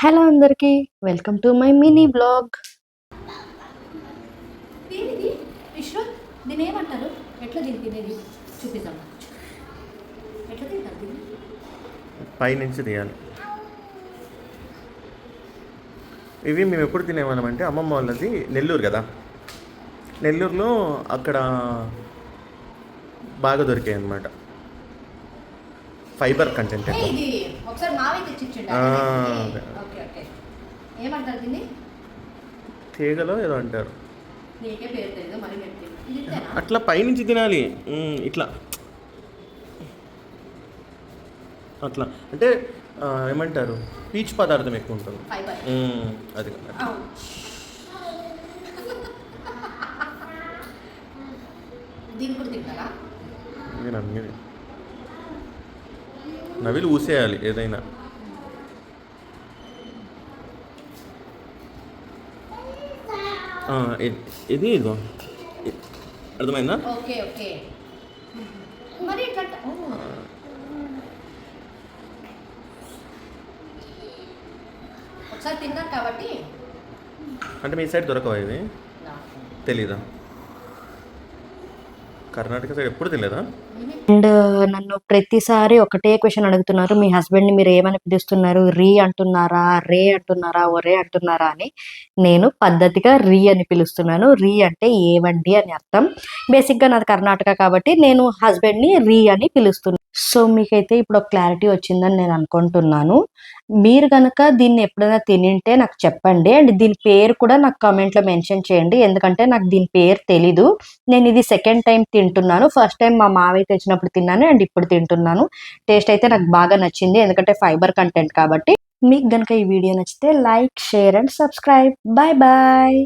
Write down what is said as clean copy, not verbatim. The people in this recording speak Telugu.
హలో అందరికీ welcome to my mini blog. దీనిది విశ్వ దీని ఏమంటారు? ఎట్లా దీన్ని తినేది చూపిద్దాం. ఎట్లా తింటారు దీన్ని? పైనుంచి తీయాలి. ఇవి మేము ఎప్పుడు తినేవాళ్ళం అంటే అమ్మమ్మ వాళ్ళది నెల్లూరు కదా, నెల్లూరులో అక్కడ బాగా దొరికాయి అన్నమాట. ఫైబర్ కంటెంట్ ఎక్కువ. ఇది ఒకసారి మావే తెచ్చిచ్చిండు. Okay okay. ఏమంటారు దీన్ని? తీగలో ఏదో అంటారు. నీకే పేరు తెలియదు మరి ఇది అట్లా పైనుంచి తినాలి. ఇట్లా అట్లా అంటే ఏమంటారు, పీచు పదార్థం ఎక్కువ ఉంటుంది. అది దీన్ని కూడా తింటారా? నేను అన్నీ నవిలు ఊసేయాలి ఏదైనా. ఇది ఇదిగో అర్థమైందా? Okay okay. మరి ఇట్లా ఒకసారి తిన్నాను కాబట్టి. అంటే మీ సైడ్ దొరకవా ఇది? తెలీదా? కర్ణాటక సైడ్ ఎప్పుడు తెలియదా? అండ్ నన్ను ప్రతిసారి ఒకటే క్వశ్చన్ అడుగుతున్నారు, మీ హస్బెండ్ని మీరు ఏమని పిలుస్తున్నారు? రీ అంటున్నారా, రే అంటున్నారా, ఒరే అంటున్నారా అని. నేను పద్ధతిగా రీ అని పిలుస్తున్నాను. రీ అంటే ఏవండి అని అర్థం. బేసిక్గా నాది కర్ణాటక కాబట్టి నేను హస్బెండ్ని రీ అని పిలుస్తున్నాను. సో మీకైతే ఇప్పుడు ఒక క్లారిటీ వచ్చిందని నేను అనుకుంటున్నాను. మీరు కనుక దీన్ని ఎప్పుడైనా తినింటే నాకు చెప్పండి. అండ్ దీని పేరు కూడా నాకు కామెంట్లో మెన్షన్ చేయండి, ఎందుకంటే నాకు దీని పేరు తెలీదు. నేను ఇది సెకండ్ టైం తింటున్నాను. ఫస్ట్ టైం మా మావయ్య తెచ్చినప్పుడు తిన్నాను అండ్ ఇప్పుడు తింటున్నాను. టేస్ట్ అయితే నాకు బాగా నచ్చింది, ఎందుకంటే ఫైబర్ కంటెంట్ కాబట్టి. మీకు కనుక ఈ వీడియో నచ్చితే like, share and subscribe. Bye bye.